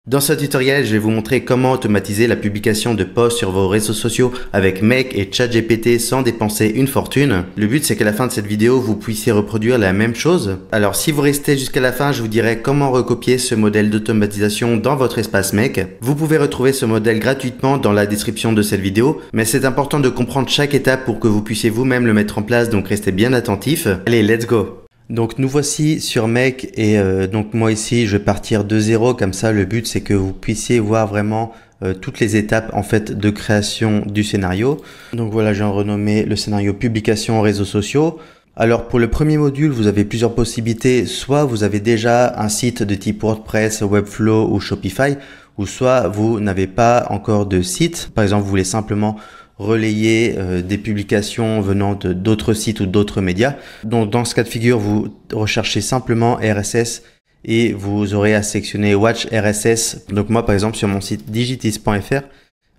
Dans ce tutoriel, je vais vous montrer comment automatiser la publication de posts sur vos réseaux sociaux avec Make et ChatGPT sans dépenser une fortune. Le but, c'est qu'à la fin de cette vidéo, vous puissiez reproduire la même chose. Alors, si vous restez jusqu'à la fin, je vous dirai comment recopier ce modèle d'automatisation dans votre espace Make. Vous pouvez retrouver ce modèle gratuitement dans la description de cette vidéo, mais c'est important de comprendre chaque étape pour que vous puissiez vous-même le mettre en place, donc restez bien attentifs. Allez, let's go! Donc nous voici sur Make et donc moi ici je vais partir de zéro, comme ça le but c'est que vous puissiez voir vraiment toutes les étapes en fait de création du scénario. Donc voilà, j'ai renommé le scénario publication aux réseaux sociaux. Alors pour le premier module, vous avez plusieurs possibilités. Soit vous avez déjà un site de type WordPress, Webflow ou Shopify, ou soit vous n'avez pas encore de site. Par exemple, vous voulez simplement relayer des publications venant d'autres sites ou d'autres médias. Donc dans ce cas de figure, vous recherchez simplement RSS et vous aurez à sélectionner Watch RSS. Donc moi par exemple sur mon site digitis.fr,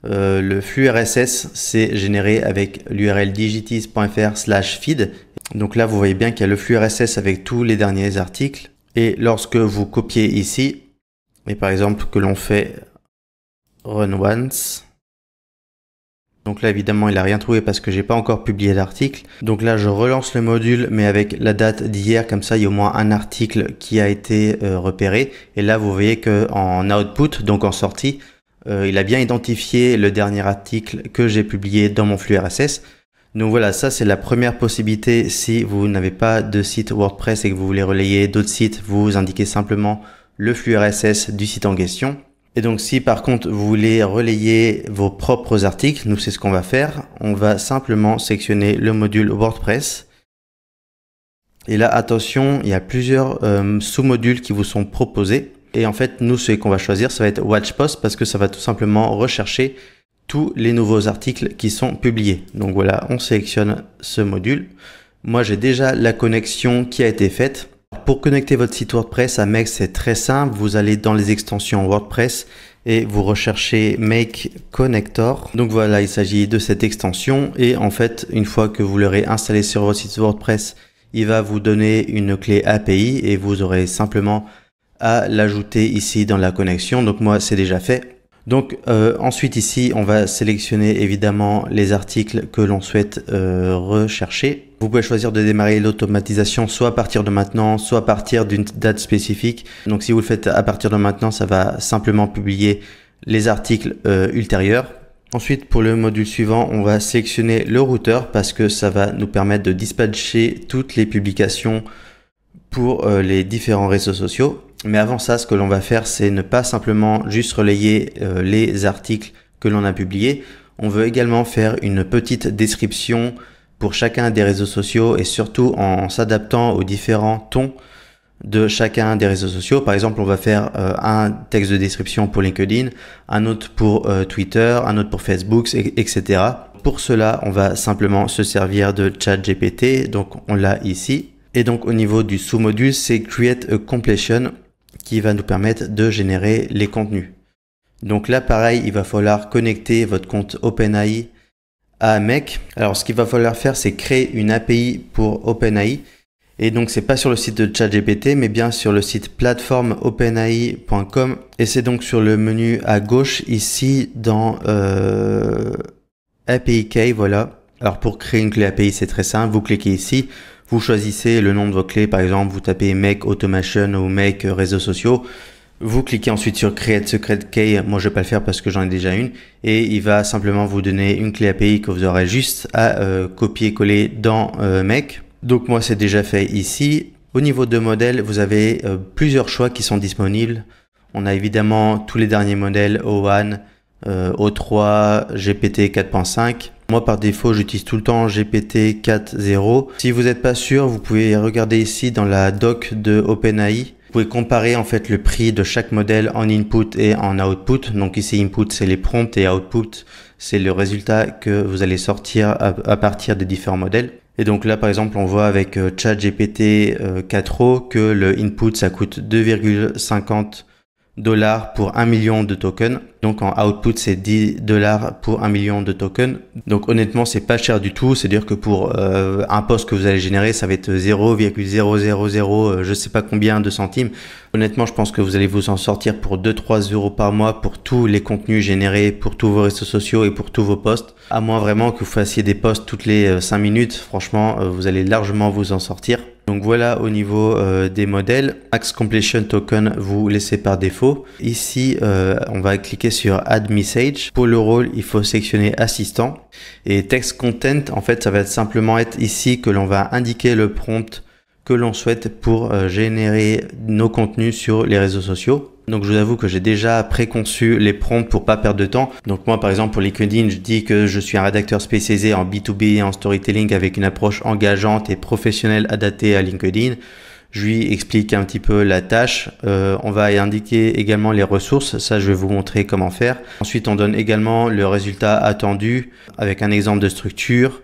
le flux RSS c'est généré avec l'URL digitis.fr/feed. Donc là vous voyez bien qu'il y a le flux RSS avec tous les derniers articles. Et lorsque vous copiez ici, et par exemple que l'on fait run once, donc là, évidemment, il n'a rien trouvé parce que j'ai pas encore publié l'article. Donc là, je relance le module, mais avec la date d'hier, comme ça, il y a au moins un article qui a été repéré. Et là, vous voyez que en output, donc en sortie, il a bien identifié le dernier article que j'ai publié dans mon flux RSS. Donc voilà, ça c'est la première possibilité. Si vous n'avez pas de site WordPress et que vous voulez relayer d'autres sites, vous indiquez simplement le flux RSS du site en question. Et donc si par contre vous voulez relayer vos propres articles, nous c'est ce qu'on va faire. On va simplement sélectionner le module WordPress. Et là attention, il y a plusieurs sous-modules qui vous sont proposés. Et en fait nous ce qu'on va choisir, ça va être Watch Post parce que ça va tout simplement rechercher tous les nouveaux articles qui sont publiés. Donc voilà, on sélectionne ce module. Moi j'ai déjà la connexion qui a été faite. Pour connecter votre site WordPress à Make, c'est très simple. Vous allez dans les extensions WordPress et vous recherchez Make Connector. Donc voilà, il s'agit de cette extension. Et en fait, une fois que vous l'aurez installé sur votre site WordPress, il va vous donner une clé API et vous aurez simplement à l'ajouter ici dans la connexion. Donc moi, c'est déjà fait. Donc ensuite ici, on va sélectionner évidemment les articles que l'on souhaite rechercher. Vous pouvez choisir de démarrer l'automatisation soit à partir de maintenant, soit à partir d'une date spécifique. Donc si vous le faites à partir de maintenant, ça va simplement publier les articles ultérieurs. Ensuite, pour le module suivant, on va sélectionner le routeur parce que ça va nous permettre de dispatcher toutes les publications pour les différents réseaux sociaux. Mais avant ça, ce que l'on va faire, c'est ne pas simplement juste relayer les articles que l'on a publiés. On veut également faire une petite description pour chacun des réseaux sociaux et surtout en s'adaptant aux différents tons de chacun des réseaux sociaux. Par exemple, on va faire un texte de description pour LinkedIn, un autre pour Twitter, un autre pour Facebook, etc. Pour cela, on va simplement se servir de ChatGPT. Donc, on l'a ici. Et donc, au niveau du sous-module, c'est Create a Completion qui va nous permettre de générer les contenus. Donc là, pareil, il va falloir connecter votre compte OpenAI à Make. Alors, ce qu'il va falloir faire, c'est créer une API pour OpenAI. Et donc, c'est pas sur le site de ChatGPT, mais bien sur le site plateformeopenai.com. Et c'est donc sur le menu à gauche, ici, dans API Key, voilà. Alors, pour créer une clé API, c'est très simple. Vous cliquez ici. Vous choisissez le nom de vos clés, par exemple, vous tapez Make Automation ou Make réseaux sociaux. Vous cliquez ensuite sur Create Secret Key. Moi, je vais pas le faire parce que j'en ai déjà une. Et il va simplement vous donner une clé API que vous aurez juste à copier-coller dans Make. Donc moi, c'est déjà fait ici. Au niveau de modèles, vous avez plusieurs choix qui sont disponibles. On a évidemment tous les derniers modèles O1, O3, GPT 4.5. Moi, par défaut, j'utilise tout le temps GPT 4.0. Si vous n'êtes pas sûr, vous pouvez regarder ici dans la doc de OpenAI. Vous pouvez comparer en fait le prix de chaque modèle en input et en output. Donc ici, input, c'est les prompts et output, c'est le résultat que vous allez sortir à partir des différents modèles. Et donc là, par exemple, on voit avec ChatGPT 4o que le input, ça coûte 2,50 $ pour 1 million de tokens. Donc en output, c'est 10 $ pour 1 million de tokens. Donc honnêtement, c'est pas cher du tout. C'est-à-dire que pour un post que vous allez générer, ça va être 0,000 je sais pas combien de centimes. Honnêtement, je pense que vous allez vous en sortir pour 2-3 euros par mois pour tous les contenus générés, pour tous vos réseaux sociaux et pour tous vos posts. À moins vraiment que vous fassiez des posts toutes les 5 minutes. Franchement, vous allez largement vous en sortir. Donc voilà au niveau des modèles. Max Completion Token, vous laissez par défaut. Ici, on va cliquer sur Add Message. Pour le rôle, il faut sélectionner Assistant. Et Text Content, en fait, ça va simplement être ici que l'on va indiquer le prompt que l'on souhaite pour générer nos contenus sur les réseaux sociaux. Donc je vous avoue que j'ai déjà préconçu les prompts pour pas perdre de temps. Donc moi par exemple pour LinkedIn, je dis que je suis un rédacteur spécialisé en B2B et en storytelling avec une approche engageante et professionnelle adaptée à LinkedIn. Je lui explique un petit peu la tâche. On va indiquer également les ressources. Ça, je vais vous montrer comment faire. Ensuite, on donne également le résultat attendu avec un exemple de structure.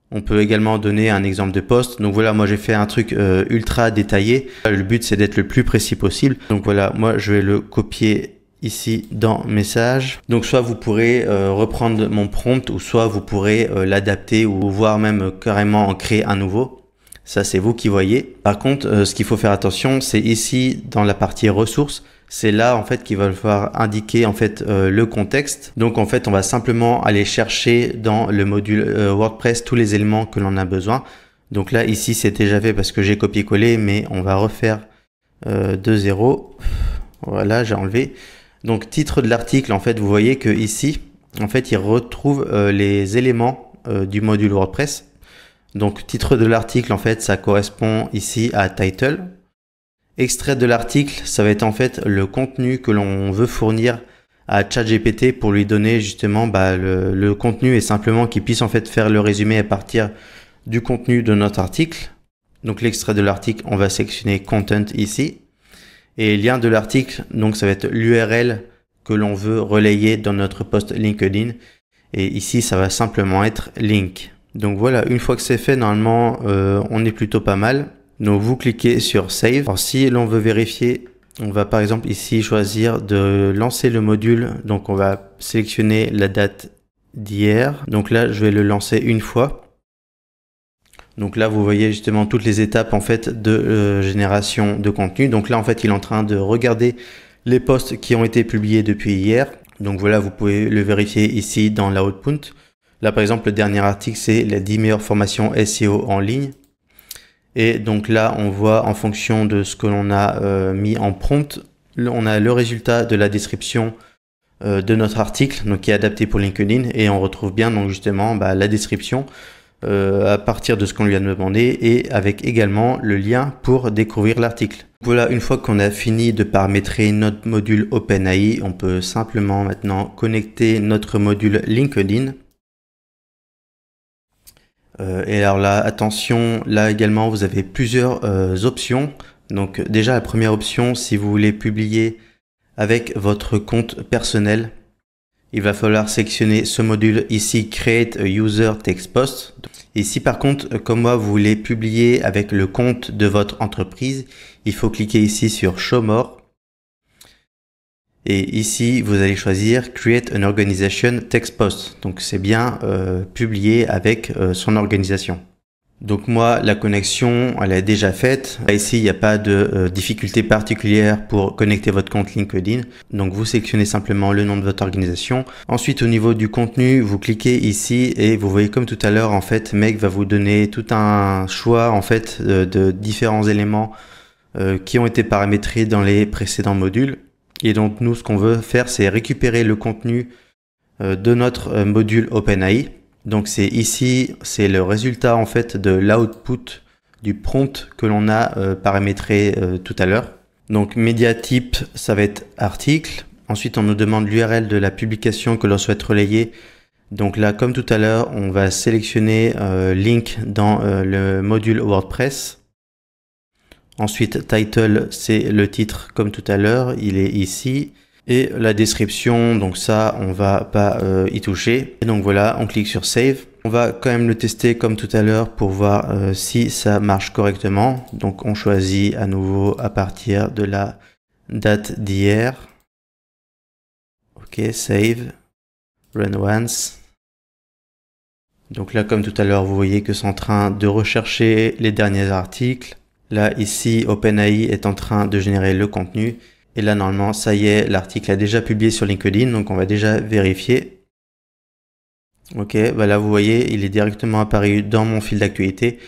On peut également donner un exemple de post. Donc voilà, moi j'ai fait un truc ultra détaillé. Le but c'est d'être le plus précis possible. Donc voilà, moi je vais le copier ici dans message. Donc soit vous pourrez reprendre mon prompt ou soit vous pourrez l'adapter ou voire même carrément en créer un nouveau. Ça c'est vous qui voyez. Par contre, ce qu'il faut faire attention, c'est ici dans la partie ressources. C'est là en fait qu'il va falloir indiquer en fait le contexte. Donc en fait on va simplement aller chercher dans le module WordPress tous les éléments que l'on a besoin. Donc là ici c'est déjà fait parce que j'ai copié-collé, mais on va refaire de zéro. Voilà, j'ai enlevé. Donc titre de l'article, en fait vous voyez que ici en fait il retrouve les éléments du module WordPress. Donc titre de l'article en fait ça correspond ici à title. Extrait de l'article, ça va être en fait le contenu que l'on veut fournir à ChatGPT pour lui donner justement le contenu et simplement qu'il puisse en fait faire le résumé à partir du contenu de notre article. Donc l'extrait de l'article, on va sélectionner Content ici. Et lien de l'article, donc ça va être l'URL que l'on veut relayer dans notre post LinkedIn. Et ici, ça va simplement être link. Donc voilà, une fois que c'est fait, normalement, on est plutôt pas mal. Donc vous cliquez sur Save. Alors si l'on veut vérifier, on va par exemple ici choisir de lancer le module. Donc on va sélectionner la date d'hier. Donc là, je vais le lancer une fois. Donc là, vous voyez justement toutes les étapes en fait de génération de contenu. Donc là, en fait, il est en train de regarder les posts qui ont été publiés depuis hier. Donc voilà, vous pouvez le vérifier ici dans l'output. Là, par exemple, le dernier article, c'est les 10 meilleures formations SEO en ligne. Et donc là, on voit en fonction de ce que l'on a mis en prompt, on a le résultat de la description de notre article, donc qui est adapté pour LinkedIn, et on retrouve bien donc justement la description à partir de ce qu'on lui a demandé et avec également le lien pour découvrir l'article. Voilà, une fois qu'on a fini de paramétrer notre module OpenAI, on peut simplement maintenant connecter notre module LinkedIn. Et alors là, attention, là également vous avez plusieurs options. Donc déjà la première option, si vous voulez publier avec votre compte personnel, il va falloir sélectionner ce module ici, Create a User Text Post. Ici par contre, comme moi vous voulez publier avec le compte de votre entreprise, il faut cliquer ici sur Show More. Et ici, vous allez choisir Create an Organization Text Post. Donc, c'est bien publier avec son organisation. Donc, moi, la connexion, elle est déjà faite. Ici, il n'y a pas de difficulté particulière pour connecter votre compte LinkedIn. Donc, vous sélectionnez simplement le nom de votre organisation. Ensuite, au niveau du contenu, vous cliquez ici et vous voyez comme tout à l'heure, en fait, Meg va vous donner tout un choix, en fait, de différents éléments qui ont été paramétrés dans les précédents modules. Et donc nous, ce qu'on veut faire, c'est récupérer le contenu de notre module OpenAI. Donc c'est ici, c'est le résultat en fait de l'output du prompt que l'on a paramétré tout à l'heure. Donc média type, ça va être article. Ensuite, on nous demande l'URL de la publication que l'on souhaite relayer. Donc là, comme tout à l'heure, on va sélectionner link dans le module WordPress. Ensuite, title, c'est le titre comme tout à l'heure, il est ici. Et la description, donc ça, on va pas y toucher. Et donc voilà, on clique sur Save. On va quand même le tester comme tout à l'heure pour voir si ça marche correctement. Donc on choisit à nouveau à partir de la date d'hier. Ok, save, run once. Donc là, comme tout à l'heure, vous voyez que c'est en train de rechercher les derniers articles. Là, ici, OpenAI est en train de générer le contenu. Et là, normalement, ça y est, l'article a déjà publié sur LinkedIn, donc on va déjà vérifier. Ok, bah là, vous voyez, il est directement apparu dans mon fil d'actualité.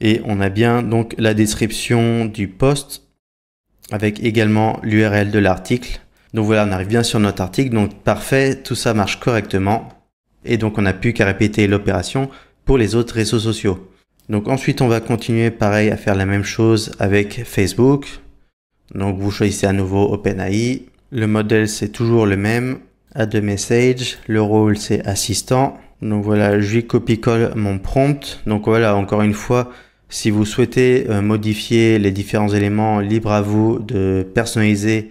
Et on a bien donc la description du post avec également l'URL de l'article. Donc voilà, on arrive bien sur notre article, donc parfait, tout ça marche correctement. Et donc on n'a plus qu'à répéter l'opération pour les autres réseaux sociaux. Donc ensuite on va continuer pareil à faire la même chose avec Facebook. Donc vous choisissez à nouveau OpenAI. Le modèle c'est toujours le même. Add a message. Le rôle c'est assistant. Donc voilà, je lui copie-colle mon prompt. Donc voilà, encore une fois, si vous souhaitez modifier les différents éléments, libre à vous de personnaliser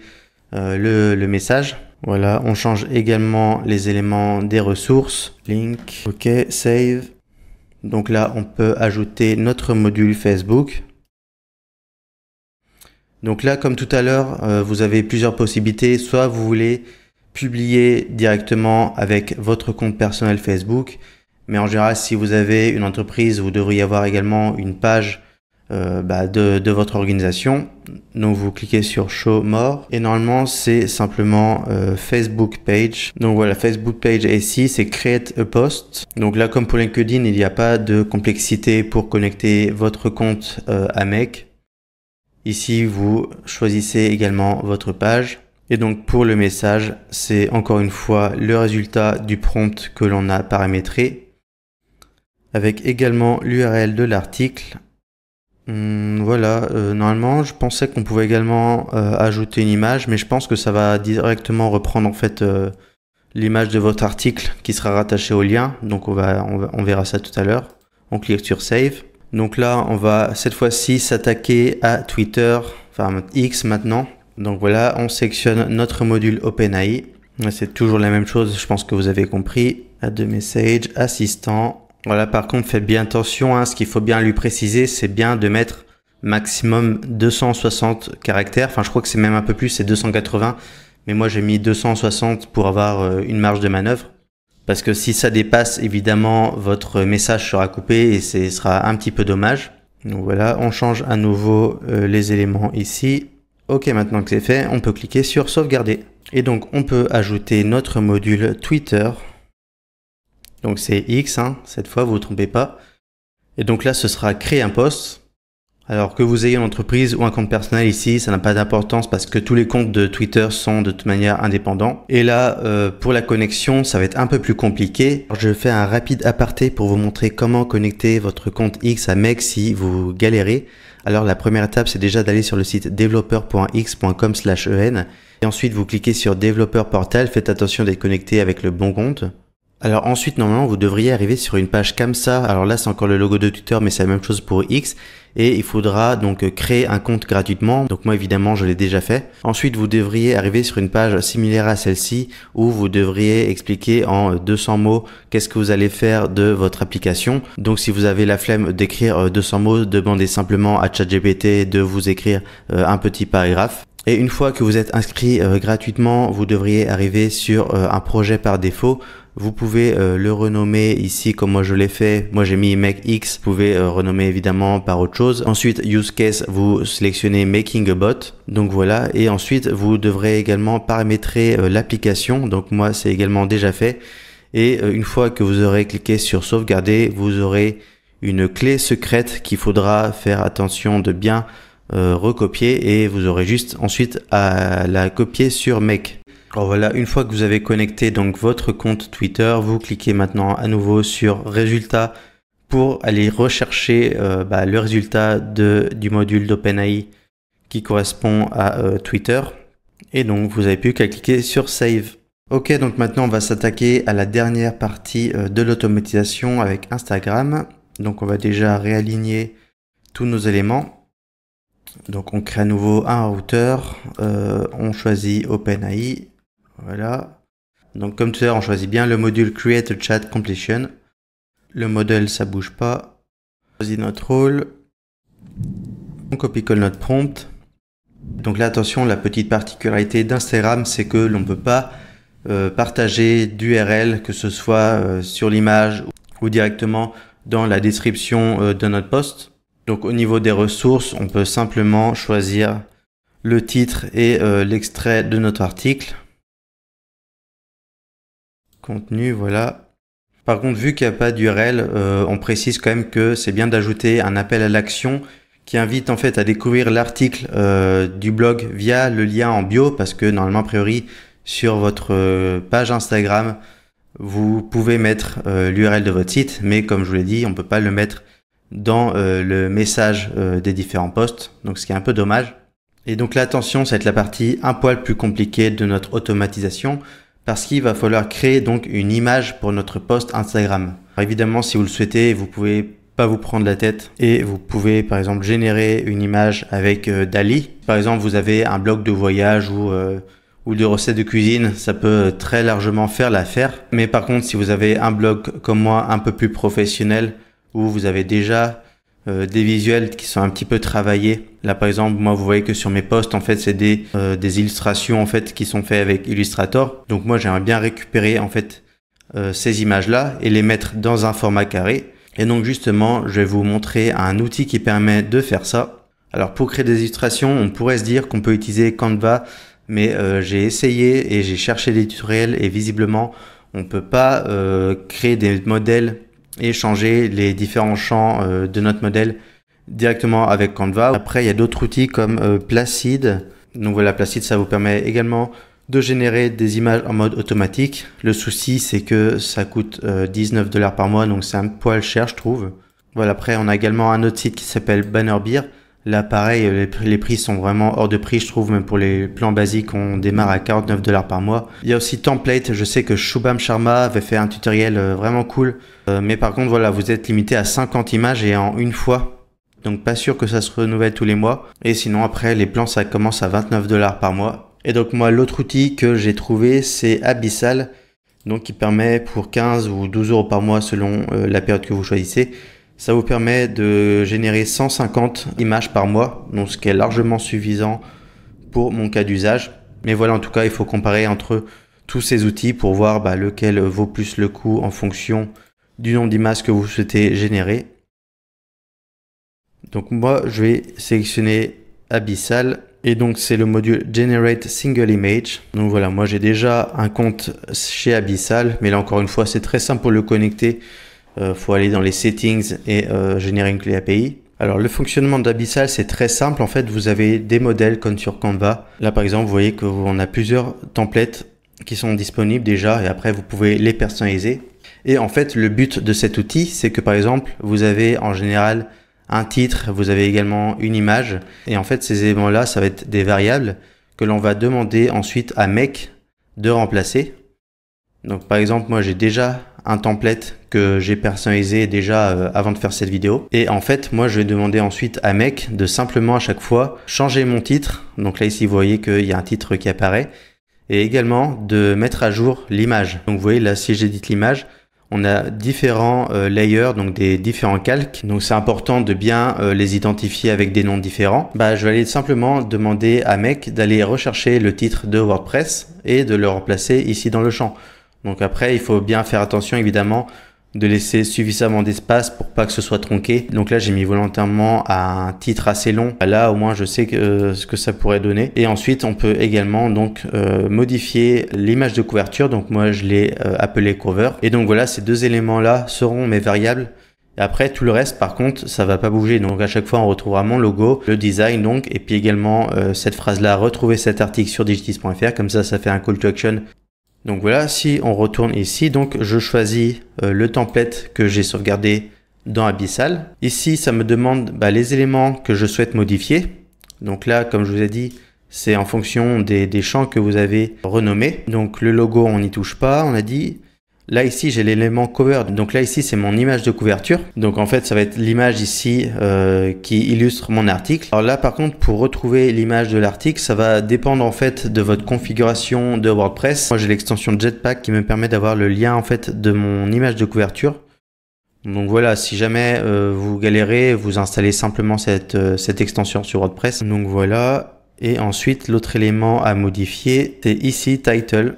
le message. Voilà, on change également les éléments des ressources. Link, ok, save. Donc là, on peut ajouter notre module Facebook. Donc là, comme tout à l'heure, vous avez plusieurs possibilités. Soit vous voulez publier directement avec votre compte personnel Facebook. Mais en général, si vous avez une entreprise, vous devriez avoir également une page de votre organisation. Donc vous cliquez sur Show More et normalement c'est simplement Facebook Page. Donc voilà, Facebook Page et ici c'est Create a Post. Donc là comme pour LinkedIn, il n'y a pas de complexité pour connecter votre compte à Make. Ici vous choisissez également votre page. Et donc pour le message, c'est encore une fois le résultat du prompt que l'on a paramétré avec également l'URL de l'article. Voilà, normalement je pensais qu'on pouvait également ajouter une image, mais je pense que ça va directement reprendre en fait l'image de votre article qui sera rattachée au lien. Donc on verra ça tout à l'heure. On clique sur Save. Donc là on va cette fois-ci s'attaquer à Twitter, enfin X maintenant. Donc voilà, on sélectionne notre module OpenAI. C'est toujours la même chose, je pense que vous avez compris. Add a message, assistant. Voilà, par contre, faites bien attention, ce qu'il faut bien lui préciser, c'est bien de mettre maximum 260 caractères. Enfin, je crois que c'est même un peu plus, c'est 280. Mais moi, j'ai mis 260 pour avoir une marge de manœuvre. Parce que si ça dépasse, évidemment, votre message sera coupé et ce sera un petit peu dommage. Donc voilà, on change à nouveau les éléments ici. Ok, maintenant que c'est fait, on peut cliquer sur sauvegarder. Et donc, on peut ajouter notre module Twitter. Donc c'est X, cette fois, vous ne vous trompez pas. Et donc là, ce sera créer un post. Alors que vous ayez une entreprise ou un compte personnel ici, ça n'a pas d'importance parce que tous les comptes de Twitter sont de toute manière indépendants. Et là, pour la connexion, ça va être un peu plus compliqué. Alors, je fais un rapide aparté pour vous montrer comment connecter votre compte X à Make si vous galérez. Alors la première étape, c'est déjà d'aller sur le site developer.x.com/en. Et ensuite, vous cliquez sur Développeur Portal. Faites attention d'être connecté avec le bon compte. Alors ensuite, normalement, vous devriez arriver sur une page comme ça. Alors là, c'est encore le logo de Twitter, mais c'est la même chose pour X. Et il faudra donc créer un compte gratuitement. Donc moi, évidemment, je l'ai déjà fait. Ensuite, vous devriez arriver sur une page similaire à celle-ci où vous devriez expliquer en 200 mots qu'est-ce que vous allez faire de votre application. Donc si vous avez la flemme d'écrire 200 mots, demandez simplement à ChatGPT de vous écrire un petit paragraphe. Et une fois que vous êtes inscrit gratuitement, vous devriez arriver sur un projet par défaut. Vous pouvez le renommer ici comme moi je l'ai fait. Moi j'ai mis Make X. Vous pouvez renommer évidemment par autre chose. Ensuite, Use Case, vous sélectionnez Making a Bot. Donc voilà. Et ensuite, vous devrez également paramétrer l'application. Donc moi, c'est également déjà fait. Et une fois que vous aurez cliqué sur Sauvegarder, vous aurez une clé secrète qu'il faudra faire attention de bien recopier. Et vous aurez juste ensuite à la copier sur Make. Alors voilà, une fois que vous avez connecté donc votre compte Twitter, vous cliquez maintenant à nouveau sur Résultats pour aller rechercher le résultat du module d'OpenAI qui correspond à Twitter. Et donc vous n'avez plus qu'à cliquer sur Save. Ok, donc maintenant on va s'attaquer à la dernière partie de l'automatisation avec Instagram. Donc on va déjà réaligner tous nos éléments. Donc on crée à nouveau un routeur, on choisit OpenAI. Voilà. Donc comme tout à l'heure, on choisit bien le module Create a Chat Completion. Le modèle, ça bouge pas. On choisit notre rôle. On copie-colle notre prompt. Donc là, attention, la petite particularité d'Instagram, c'est que l'on ne peut pas partager d'URL, que ce soit sur l'image ou directement dans la description de notre post. Donc au niveau des ressources, on peut simplement choisir le titre et l'extrait de notre article. Contenu, voilà. Par contre, vu qu'il n'y a pas d'URL, on précise quand même que c'est bien d'ajouter un appel à l'action qui invite en fait à découvrir l'article du blog via le lien en bio, parce que normalement, a priori, sur votre page Instagram, vous pouvez mettre l'URL de votre site, mais comme je vous l'ai dit, on ne peut pas le mettre dans le message des différents posts, donc ce qui est un peu dommage. Et donc là, attention, ça va être la partie un poil plus compliquée de notre automatisation, parce qu'il va falloir créer donc une image pour notre post Instagram. Alors évidemment, si vous le souhaitez, vous pouvez pas vous prendre la tête et vous pouvez par exemple générer une image avec DALL-E. Par exemple, vous avez un blog de voyage ou de recettes de cuisine, ça peut très largement faire l'affaire. Mais par contre, si vous avez un blog comme moi un peu plus professionnel, où vous avez déjà des visuels qui sont un petit peu travaillés. Là, par exemple, moi, vous voyez que sur mes posts, en fait, c'est des illustrations en fait qui sont faites avec Illustrator. Donc moi, j'aimerais bien récupérer en fait ces images-là et les mettre dans un format carré. Et donc justement, je vais vous montrer un outil qui permet de faire ça. Alors pour créer des illustrations, on pourrait se dire qu'on peut utiliser Canva, mais j'ai essayé et j'ai cherché des tutoriels et visiblement, on peut pas créer des modèles et changer les différents champs de notre modèle directement avec Canva. Après, il y a d'autres outils comme Placid. Donc voilà, Placid, ça vous permet également de générer des images en mode automatique. Le souci, c'est que ça coûte 19 $ par mois, donc c'est un poil cher, je trouve. Voilà, après, on a également un autre site qui s'appelle Bannerbeer. Là, pareil, les prix sont vraiment hors de prix, je trouve, même pour les plans basiques, on démarre à 49 $ par mois. Il y a aussi Template, je sais que Shubham Sharma avait fait un tutoriel vraiment cool. Mais par contre, voilà, vous êtes limité à 50 images et en une fois. Donc, pas sûr que ça se renouvelle tous les mois. Et sinon, après, les plans, ça commence à 29 $ par mois. Et donc, moi, l'autre outil que j'ai trouvé, c'est Abyssal. Donc, qui permet pour 15 ou 12 € par mois selon la période que vous choisissez. Ça vous permet de générer 150 images par mois, donc ce qui est largement suffisant pour mon cas d'usage. Mais voilà, en tout cas, il faut comparer entre tous ces outils pour voir lequel vaut plus le coup en fonction du nombre d'images que vous souhaitez générer. Donc moi, je vais sélectionner Abyssal et donc c'est le module Generate Single Image. Donc voilà, moi j'ai déjà un compte chez Abyssal, mais là encore une fois, c'est très simple pour le connecter. Faut aller dans les settings et générer une clé API. Alors le fonctionnement d'Abyssal, c'est très simple. En fait, vous avez des modèles comme sur Canva. Là par exemple, vous voyez qu'on a plusieurs templates qui sont disponibles déjà et après vous pouvez les personnaliser. Et en fait, le but de cet outil, c'est que par exemple, vous avez en général un titre, vous avez également une image et en fait, ces éléments-là, ça va être des variables que l'on va demander ensuite à Make de remplacer. Donc par exemple, moi j'ai déjà un template que j'ai personnalisé déjà avant de faire cette vidéo. Et en fait, moi je vais demander ensuite à Make de simplement à chaque fois changer mon titre. Donc là ici, vous voyez qu'il y a un titre qui apparaît. Et également de mettre à jour l'image. Donc vous voyez là, si j'édite l'image, on a différents layers, donc des différents calques. Donc c'est important de bien les identifier avec des noms différents. Je vais aller simplement demander à Make d'aller rechercher le titre de WordPress et de le remplacer ici dans le champ. Donc après, il faut bien faire attention évidemment de laisser suffisamment d'espace pour pas que ce soit tronqué. Donc là, j'ai mis volontairement un titre assez long. Là, au moins, je sais ce que ça pourrait donner. Et ensuite, on peut également donc modifier l'image de couverture. Donc moi, je l'ai appelé cover. Et donc voilà, ces deux éléments-là seront mes variables. Et après, tout le reste, par contre, ça va pas bouger. Donc à chaque fois, on retrouvera mon logo, le design donc, et puis également cette phrase-là, retrouver cet article sur digitis.fr. Comme ça fait un call to action. Donc voilà, si on retourne ici, donc je choisis le template que j'ai sauvegardé dans Abyssal. Ici, ça me demande les éléments que je souhaite modifier. Donc là, comme je vous ai dit, c'est en fonction des champs que vous avez renommés. Donc le logo, on n'y touche pas, on a dit. Là ici, j'ai l'élément cover. Donc là ici, c'est mon image de couverture. Donc en fait, ça va être l'image ici qui illustre mon article. Alors là, par contre, pour retrouver l'image de l'article, ça va dépendre en fait de votre configuration de WordPress. Moi, j'ai l'extension Jetpack qui me permet d'avoir le lien en fait de mon image de couverture. Donc voilà, si jamais vous galérez, vous installez simplement cette extension sur WordPress. Donc voilà. Et ensuite, l'autre élément à modifier, c'est ici Title.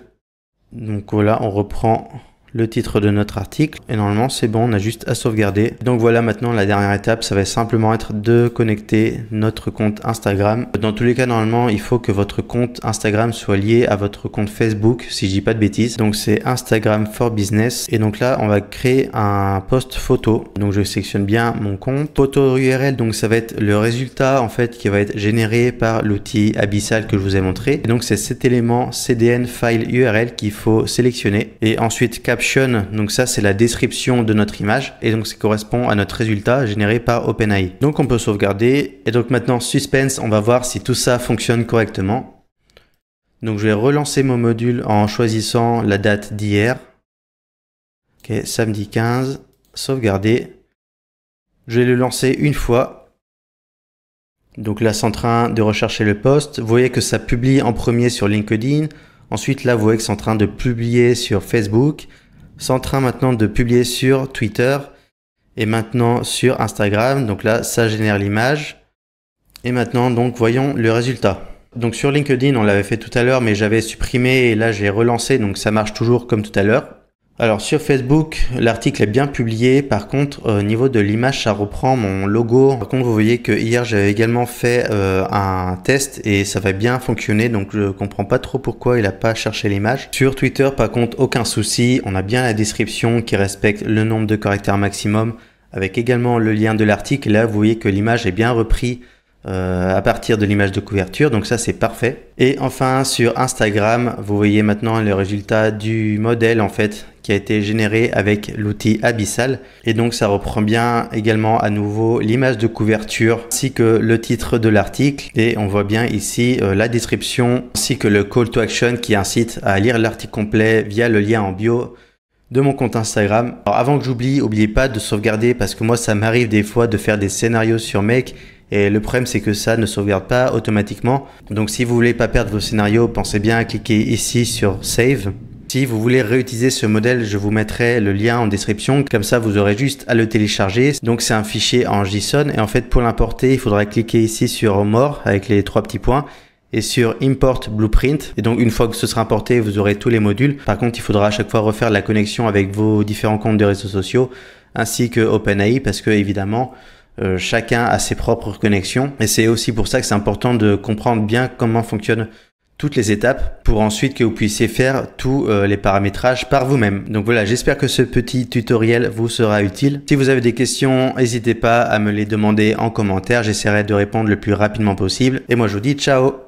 Donc voilà, on reprend le titre de notre article et normalement c'est bon, on a juste à sauvegarder. Donc voilà, maintenant la dernière étape, ça va simplement être de connecter notre compte Instagram. Dans tous les cas, normalement il faut que votre compte Instagram soit lié à votre compte Facebook, si je dis pas de bêtises. Donc c'est Instagram for Business et donc là on va créer un post photo. Donc je sélectionne bien mon compte. Photo URL, donc ça va être le résultat en fait qui va être généré par l'outil Abyssal que je vous ai montré. Et donc c'est cet élément CDN file URL qu'il faut sélectionner et ensuite caption. Donc ça c'est la description de notre image et donc ça correspond à notre résultat généré par OpenAI. Donc on peut sauvegarder et donc maintenant suspense, on va voir si tout ça fonctionne correctement. Donc je vais relancer mon module en choisissant la date d'hier. Ok, samedi 15, sauvegarder. Je vais le lancer une fois. Donc là c'est en train de rechercher le post. Vous voyez que ça publie en premier sur LinkedIn. Ensuite là vous voyez que c'est en train de publier sur Facebook. C'est en train maintenant de publier sur Twitter et maintenant sur Instagram. Donc là, ça génère l'image. Et maintenant, donc, voyons le résultat. Donc sur LinkedIn, on l'avait fait tout à l'heure, mais j'avais supprimé et là, j'ai relancé. Donc ça marche toujours comme tout à l'heure. Alors sur Facebook, l'article est bien publié. Par contre, au niveau de l'image, ça reprend mon logo. Par contre, vous voyez que hier, j'avais également fait un test et ça va bien fonctionner. Donc je comprends pas trop pourquoi il a pas cherché l'image. Sur Twitter, par contre, aucun souci. On a bien la description qui respecte le nombre de caractères maximum avec également le lien de l'article. Là, vous voyez que l'image est bien reprise à partir de l'image de couverture, donc ça c'est parfait. Et enfin sur Instagram, vous voyez maintenant le résultat du modèle en fait qui a été généré avec l'outil Abyssal et donc ça reprend bien également à nouveau l'image de couverture ainsi que le titre de l'article et on voit bien ici la description ainsi que le call to action qui incite à lire l'article complet via le lien en bio de mon compte Instagram. Alors avant que j'oublie, n'oubliez pas de sauvegarder parce que moi ça m'arrive des fois de faire des scénarios sur Make. Et le problème, c'est que ça ne sauvegarde pas automatiquement. Donc, si vous voulez pas perdre vos scénarios, pensez bien à cliquer ici sur Save. Si vous voulez réutiliser ce modèle, je vous mettrai le lien en description. Comme ça, vous aurez juste à le télécharger. Donc, c'est un fichier en JSON. Et en fait, pour l'importer, il faudra cliquer ici sur More avec les 3 petits points et sur Import Blueprint. Et donc, une fois que ce sera importé, vous aurez tous les modules. Par contre, il faudra à chaque fois refaire la connexion avec vos différents comptes de réseaux sociaux ainsi que OpenAI parce que, évidemment, chacun a ses propres connexions et c'est aussi pour ça que c'est important de comprendre bien comment fonctionnent toutes les étapes pour ensuite que vous puissiez faire tous les paramétrages par vous-même. Donc voilà, j'espère que ce petit tutoriel vous sera utile. Si vous avez des questions, n'hésitez pas à me les demander en commentaire. J'essaierai de répondre le plus rapidement possible. Et moi, je vous dis ciao!